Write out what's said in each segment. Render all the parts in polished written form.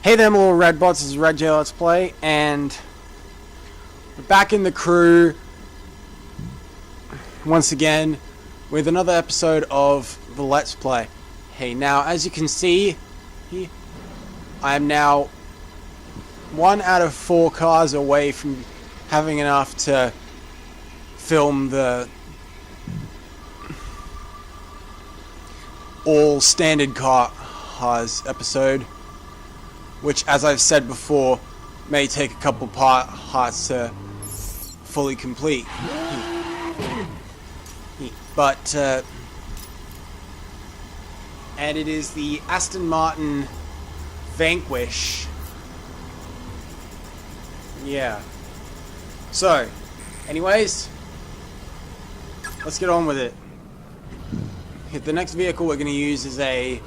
Hey there, my little red bots. This is Red J Let's Play, and we're back in the crew once again with another episode of the Let's Play. Hey, now as you can see, I am now 1 out of 4 cars away from having enough to film the all standard cars episode, which, as I've said before, may take a couple parts to fully complete. But, and it is the Aston Martin Vanquish. Yeah. So, anyways, let's get on with it. The next vehicle we're going to use is a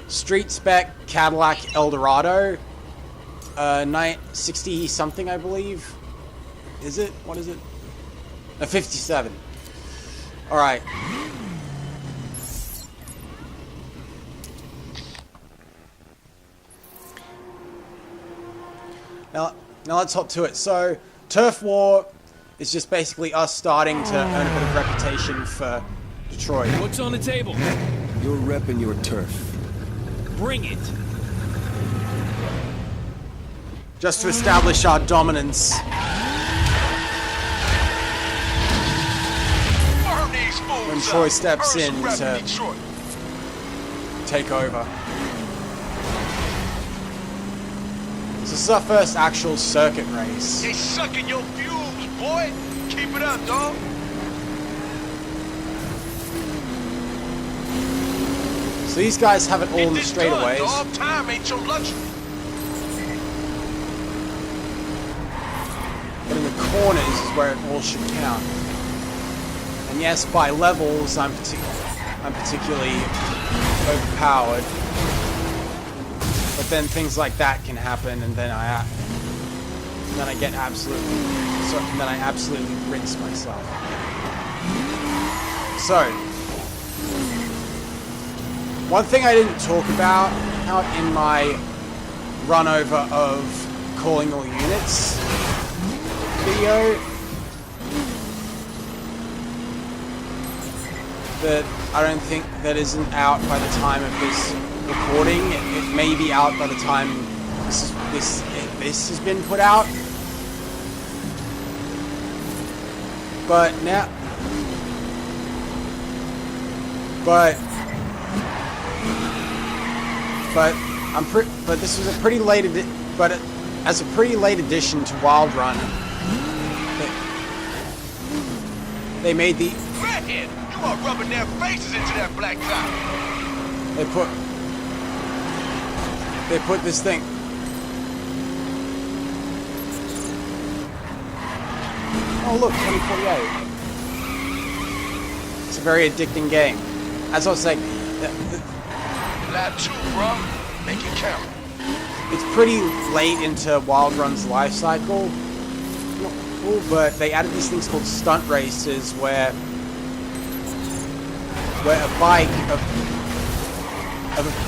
street spec Cadillac Eldorado, 960 something, I believe. Is it? What is it? A 57. All right. Now let's hop to it. So, Turf War is just basically us starting to earn a bit of reputation for Detroit. What's on the table? You're repping your turf. Bring it. Just to establish our dominance. When Troy steps in to take over. So this is our first actual circuit race. They sucking your fumes, boy. Keep it up, dog. So these guys have it all in the straightaways. Dog, time ain't your luxury. But in the corners is where it all should count. And yes, by levels, I'm particularly overpowered. But then things like that can happen, and then I absolutely rinse myself. So, one thing I didn't talk about out in my run over of calling all units video, that I don't think that isn't out by the time of this recording. It may be out by the time this has been put out. But now, but this was a pretty late as a pretty late addition to Wild Run. They made the Fathead, you are rubbing their faces into that black top. They put this thing. Oh look, 2048. It's a very addicting game. As I was saying, Lap 2, bro. Make it count. it's pretty late into Wild Run's life cycle. Not cool, but they added these things called stunt races where a bike of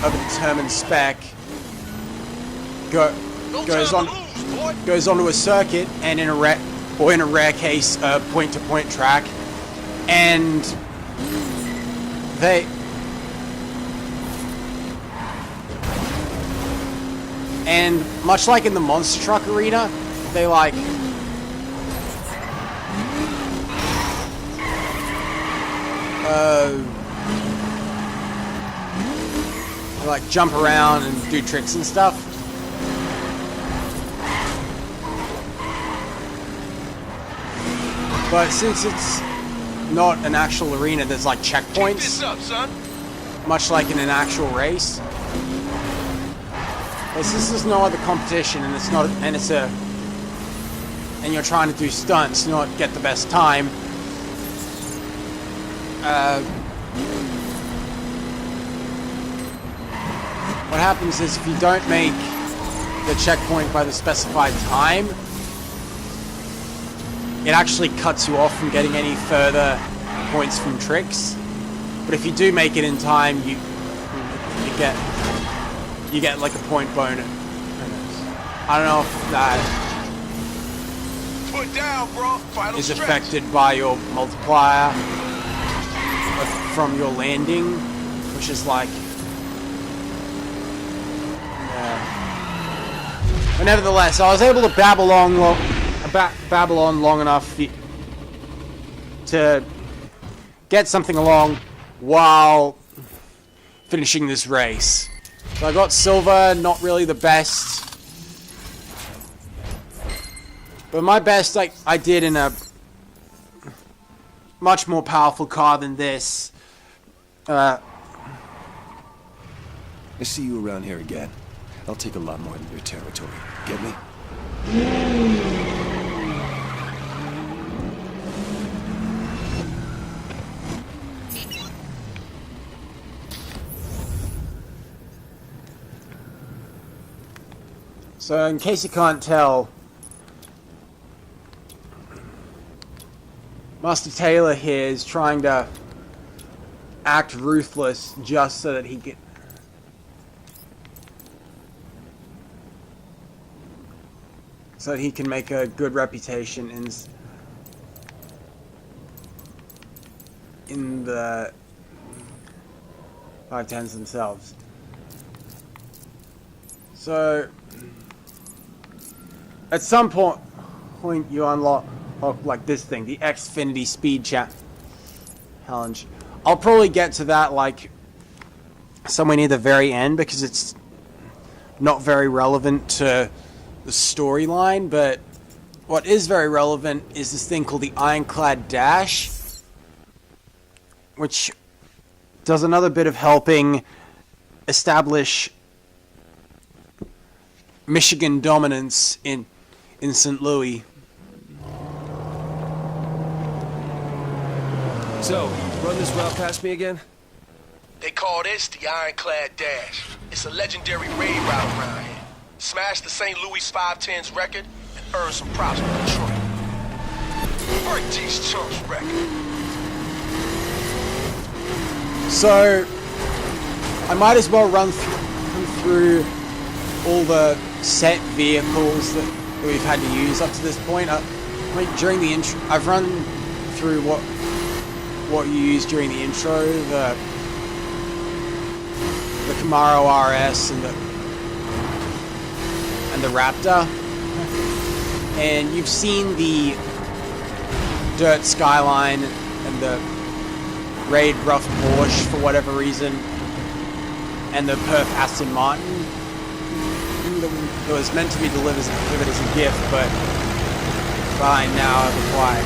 a determined spec goes onto a circuit, and in a rare case, a point-to-point track, and much like in the monster truck arena, they like jump around and do tricks and stuff. But since it's not an actual arena, there's like checkpoints. Keep this up, son. Much like in an actual race. This is no other competition, and and you're trying to do stunts, not get the best time. What happens is if you don't make the checkpoint by the specified time, it actually cuts you off from getting any further points from tricks. But if you do make it in time, you get you get like a point bonus. I don't know if that Put down, bro. Final is stretch. affected by your multiplier from your landing, which is like, yeah. But nevertheless, I was able to babble on long enough to get something along while finishing this race. So I got silver, not really the best. But my best I did in a much more powerful car than this. I see you around here again. I'll take a lot more than your territory. Get me? So in case you can't tell, Master Taylor here is trying to act ruthless just so that he can make a good reputation in the 510s themselves. So at some point you unlock like this thing, the Xfinity Speed Challenge. I'll probably get to that like somewhere near the very end because it's not very relevant to the storyline, but what is very relevant is this thing called the Ironclad Dash, which does another bit of helping establish Michigan dominance in St. Louis. So, run this route past me again? They call this the Ironclad Dash. It's a legendary raid route around here. Smash the St. Louis 510's record and earn some props from Detroit. Break these chumps' record. So, I might as well run through all the set vehicles that we've had to use up to this point. During the intro, I've run through what you used during the intro, the Camaro RS and the Raptor, and you've seen the dirt Skyline and the Raid Rough Porsche for whatever reason, and the Perf Aston Martin that was meant to be delivered as a gift, but fine now I've acquired.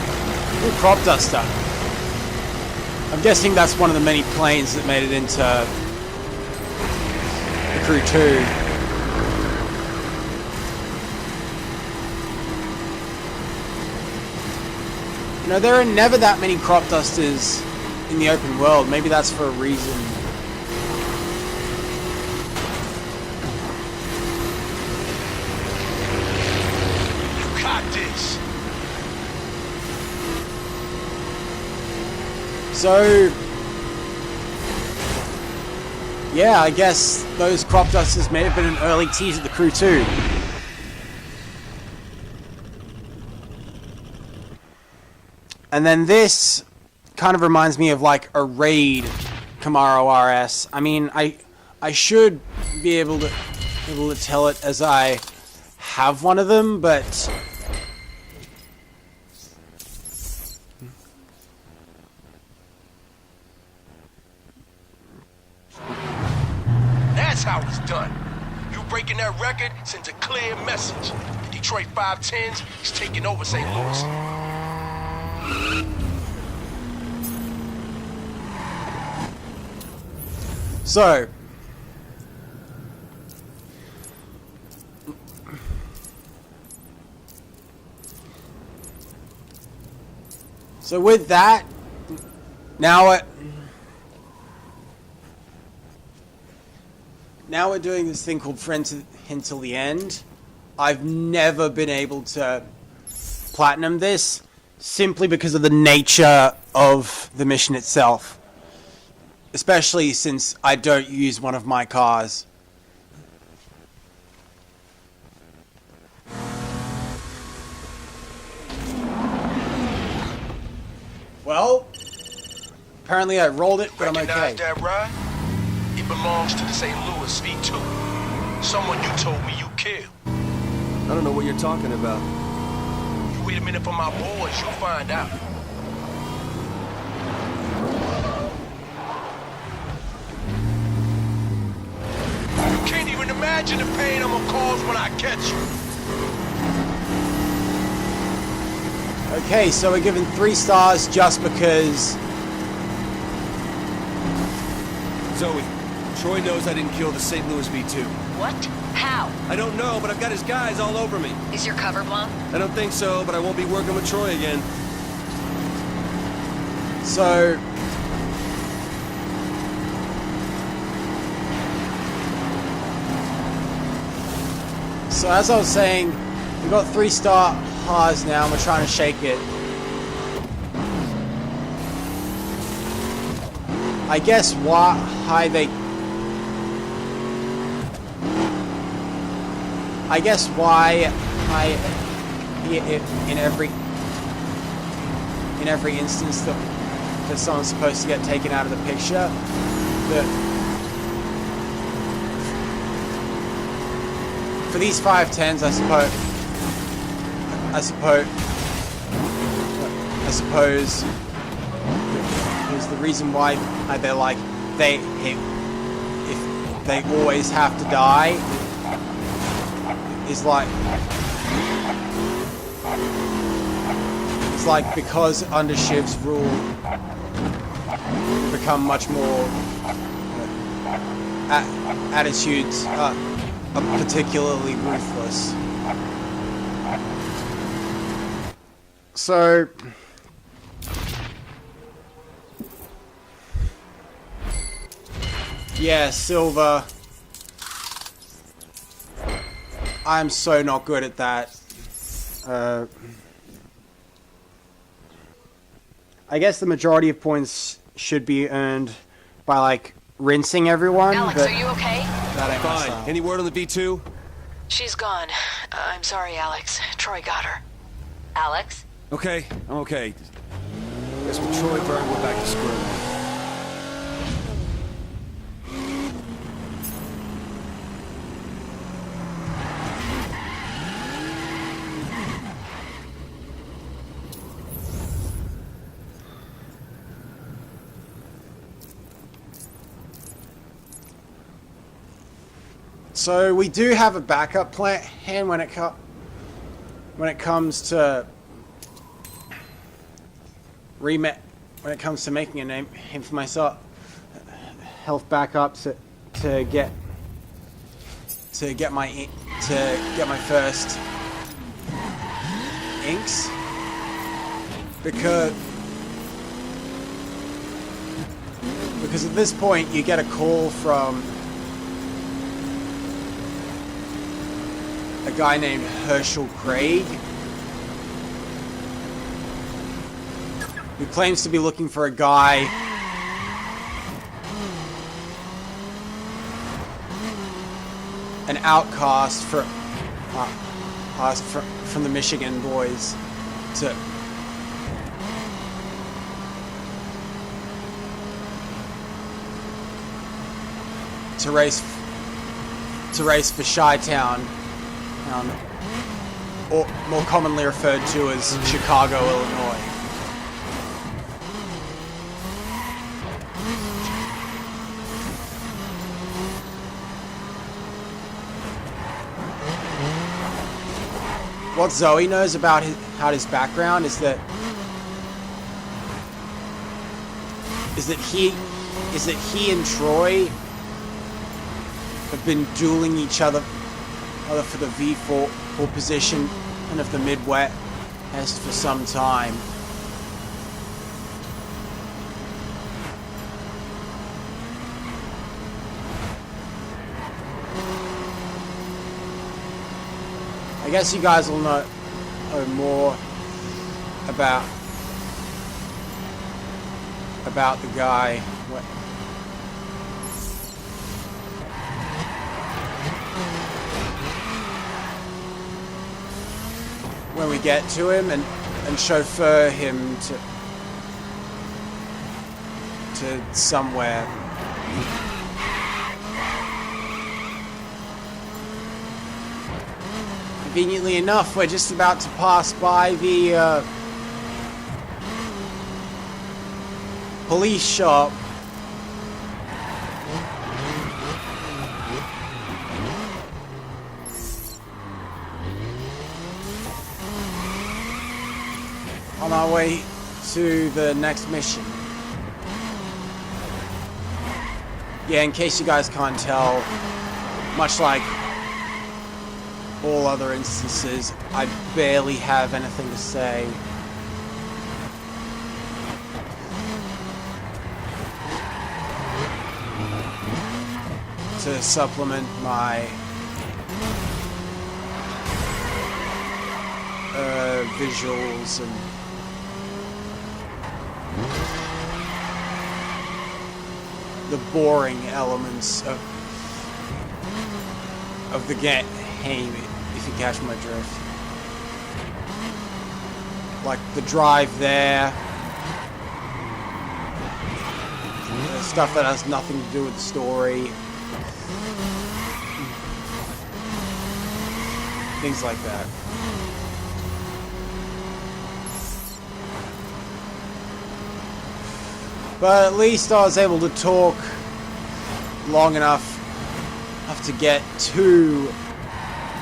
Ooh, Crop Duster. I'm guessing that's one of the many planes that made it into the Crew 2. You know, there are never that many Crop Dusters in the open world. Maybe that's for a reason. You got this. So, yeah, I guess those Crop Dusters may have been an early tease of the Crew 2. And then this kind of reminds me of like a Raid Camaro RS. I mean, I should be able to tell it as I have one of them, but That's how it's done. You breaking that record sends a clear message. The Detroit 510s is taking over St. Louis. so with that, now we're doing this thing called Friends Until the End. I've never been able to platinum this simply because of the nature of the mission itself. Especially since I don't use one of my cars. Well, apparently I rolled it, but I'm Recognize okay. that ride? It belongs to the St. Louis V2. Someone you told me you killed. I don't know what you're talking about. You wait a minute for my boys, you'll find out. You can't even imagine the pain I'm gonna cause when I catch you. Okay, so we're given 3 stars just because... Zoe, Troy knows I didn't kill the St. Louis V2. What? How? I don't know, but I've got his guys all over me. Is your cover blown? I don't think so, but I won't be working with Troy again. So... So as I was saying, we've got 3 stars now and we're trying to shake it. I guess why they... I guess why in every instance that someone's supposed to get taken out of the picture, that for these 510s, I suppose is the reason why they're like if they always have to die is like it's like because under Shiv's rule become much more attitudes are particularly ruthless. So yeah, Silver. I'm so not good at that. I guess the majority of points should be earned by like rinsing everyone. Alex, but are you okay? that ain't my Fine. style. Any word on the V2? She's gone. I'm sorry, Alex. Troy got her. Alex? Okay, I'm okay. Guess with Troy burned, we're back to square one. So we do have a backup plan when it comes to making a name for myself, health backups to get my first inks because at this point you get a call from a guy named Herschel Craig, who claims to be looking for a guy an outcast from the Michigan boys to race for Chi-Town. Or more commonly referred to as Chicago, Illinois. What Zoe knows about his background is that he and Troy have been dueling each other for the V4 position and of the Midwest for some time. I guess you guys will know more about the guy when we get to him and chauffeur him to somewhere. Conveniently enough, we're just about to pass by the police shop. On our way to the next mission. Yeah, in case you guys can't tell, much like all other instances, I barely have anything to say. To supplement my visuals and the boring elements of the game, if you catch my drift. Like the drive there, the stuff that has nothing to do with the story, things like that. But at least I was able to talk long enough to get to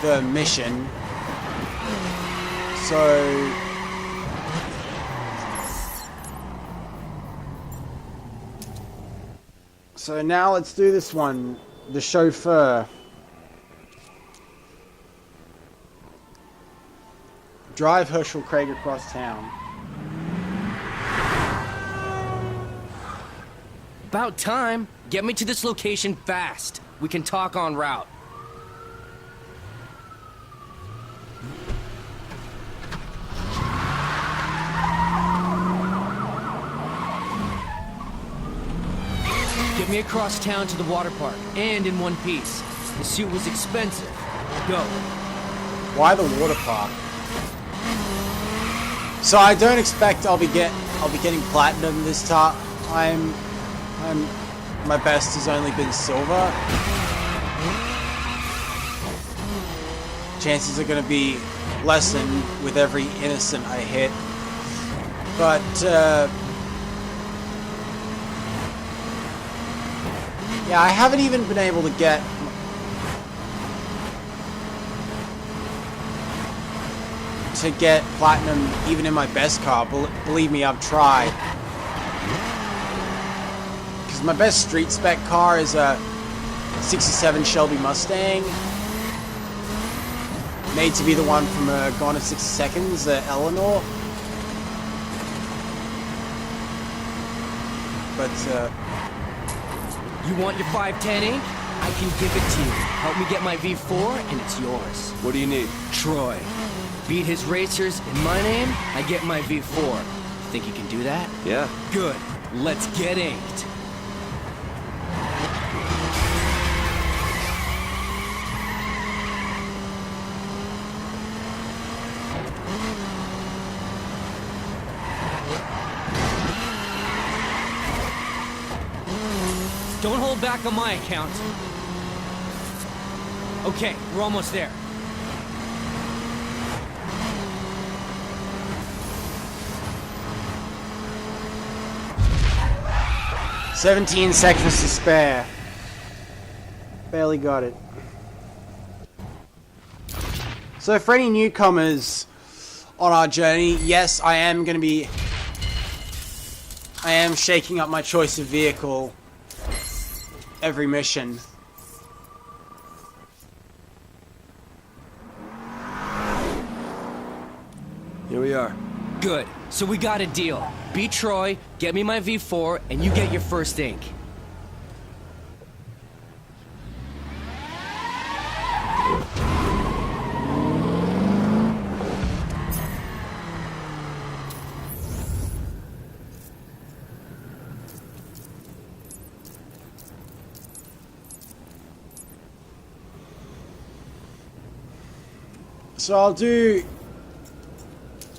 the mission. So now let's do this one. The chauffeur. Drive Herschel Craig across town. About time. Get me to this location fast. We can talk en route. Get me across town to the water park, and in one piece. The suit was expensive. Go. Why the water park? So I don't expect I'll be getting platinum this time. My best has only been silver. Chances are going to be lessened with every innocent I hit. But yeah, I haven't even been able to get platinum even in my best car. Believe me, I've tried. Because my best street spec car is a 67 Shelby Mustang. Made to be the one from Gone in 60 Seconds, Eleanor. But, You want your 510 ink? I can give it to you. Help me get my V4, and it's yours. What do you need? Troy. Beat his racers in my name, I get my V4. Think you can do that? Yeah. Good. Let's get inked. Don't hold back on my account. Okay, we're almost there. "17 seconds to spare." Barely got it. So for any newcomers on our journey, yes, I am shaking up my choice of vehicle every mission. Here we are. Good. So we got a deal. Beat Troy, get me my V4, and you get your first ink. So I'll do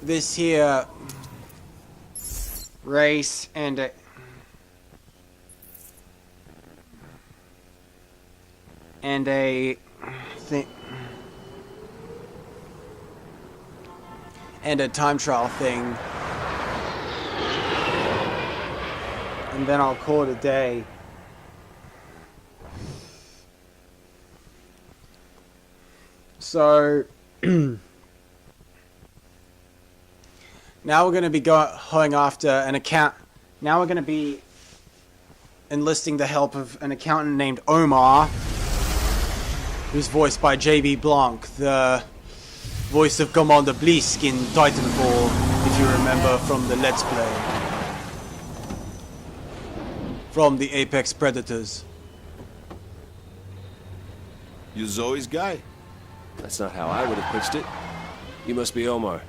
this here race and and a thing, and a time trial thing, and then I'll call it a day. So now we're going to be going after an account. Now we're going to be enlisting the help of an accountant named Omar, who's voiced by J.B. Blanc, the voice of Commander Blisk in Titanfall, if you remember from the Let's Play. From the Apex Predators. You Zoe's guy? That's not how I would have pitched it. You must be Omar.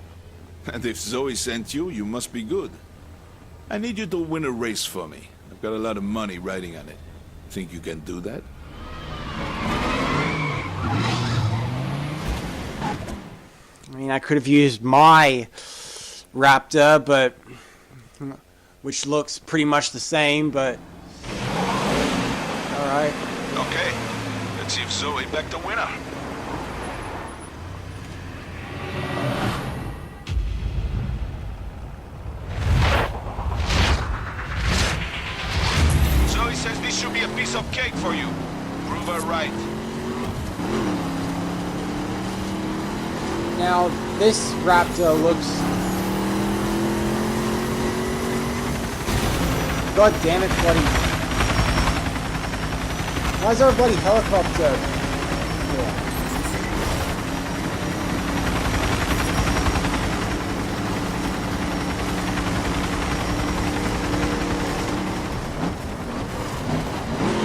And if Zoe sent you, you must be good. I need you to win a race for me. I've got a lot of money riding on it. Think you can do that? I mean, I could have used my Raptor, but which looks pretty much the same, but alright. Okay. Let's see if Zoe backed the winner. Zoe says this should be a piece of cake for you. Prove her right. Now, this Raptor looks... God damn it, bloody... Why is there a bloody helicopter? Yeah.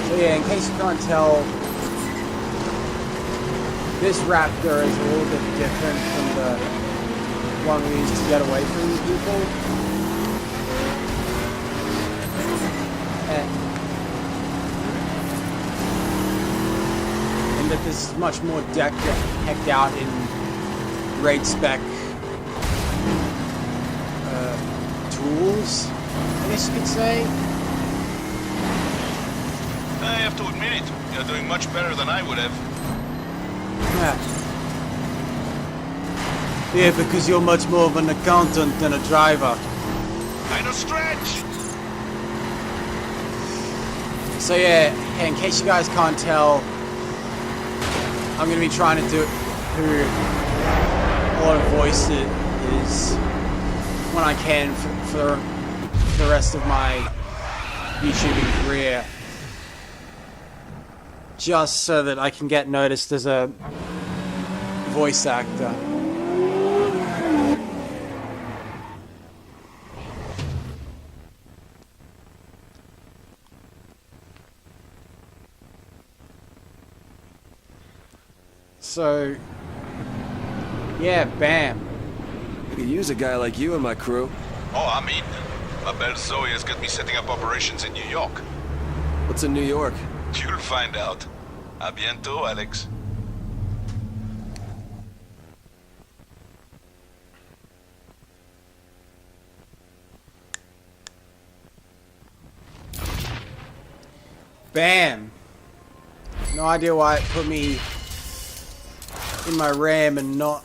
So yeah, in case you can't tell, this Raptor is a little bit different from the one we used to get away from people. And that this is much more decked out in raid spec tools, I guess you could say. I have to admit it. You're doing much better than I would have. Yeah, because you're much more of an accountant than a driver. I know stretch! So yeah, in case you guys can't tell, I'm going to be trying to do a lot of voices when I can for the rest of my YouTubing career. Just so that I can get noticed as a voice actor. So, yeah, bam. I could use a guy like you in my crew. Oh, I'm in. I bet Zoe has got me setting up operations in New York. What's in New York? You'll find out. A bientôt, Alex. Bam! No idea why it put me in my RAM and not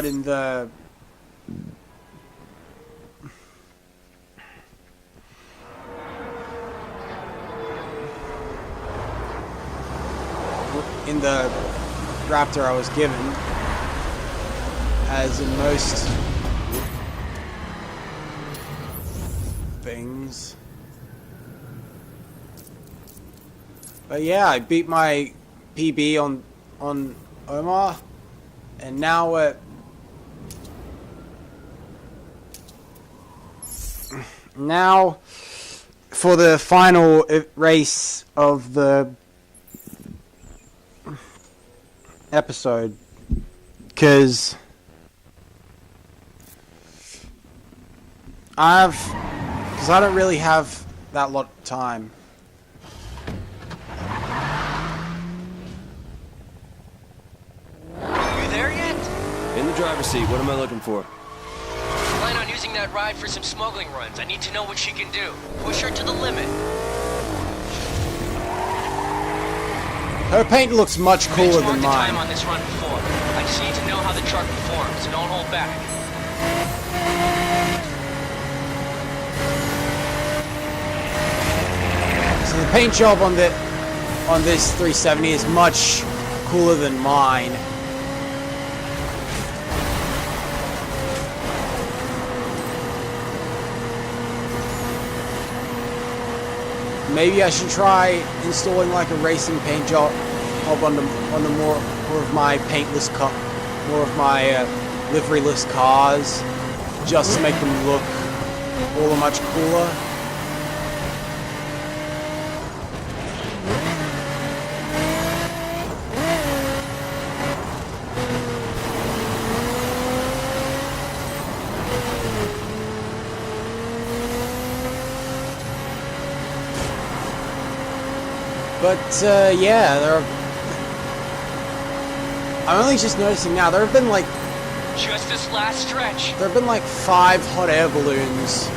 in the Raptor I was given, as in most things. But yeah, I beat my PB on Omar, and now we're now for the final race of the episode, because I don't really have that lot of time. You there yet? In the driver's seat, what am I looking for? Plan on using that ride for some smuggling runs. I need to know what she can do. Push her to the limit. Her paint looks much cooler than Benchmarked the time mine. on this run before. I just need to know how the truck performs, so don't hold back. So the paint job on this 370 is much cooler than mine. Maybe I should try installing like a racing paint job on the more of my paintless more of my liveryless cars, just to make them look all the much cooler. But, yeah, I'm only just noticing now, there have been like... Just this last stretch. There have been like 5 hot air balloons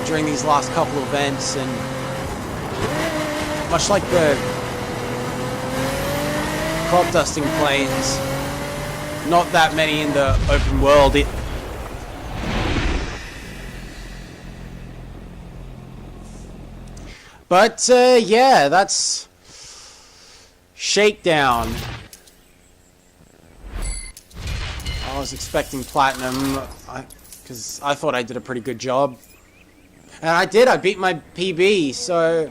during these last couple of events, and much like the crop dusting planes, not that many in the open world. But, yeah, that's Shakedown. I was expecting platinum, because I thought I did a pretty good job. And I did, I beat my PB, so...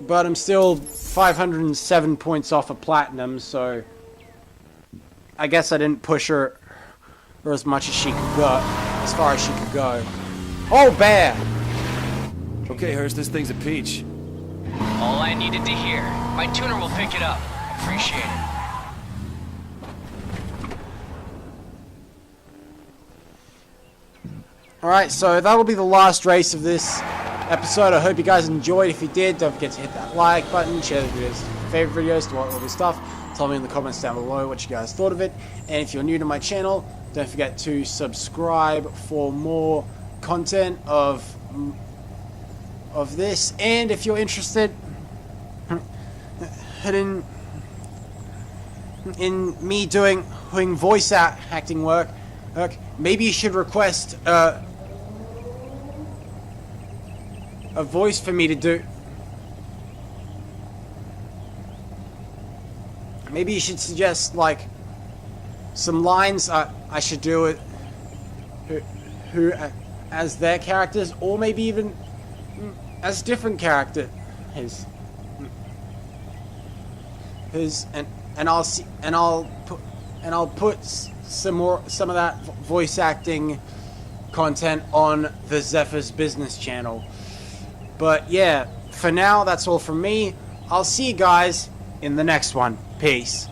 But I'm still 507 points off of platinum, so... I guess I didn't push her as much as she could go, as far as she could go. Oh, bear! Okay, Hurst, this thing's a peach. All I needed to hear. My tuner will pick it up. Appreciate it. Alright, so that'll be the last race of this episode. I hope you guys enjoyed. If you did, don't forget to hit that like button, share the videos, favorite videos, do all this stuff. Tell me in the comments down below what you guys thought of it. And if you're new to my channel, don't forget to subscribe for more content of this. And if you're interested in me doing voice acting work, maybe you should request a voice for me to do. Maybe you should suggest like some lines I should do it who as their characters, or maybe even as different characters. And I'll put some of that voice acting content on the Zephyr's business channel. But yeah, for now that's all from me. I'll see you guys in the next one. Peace.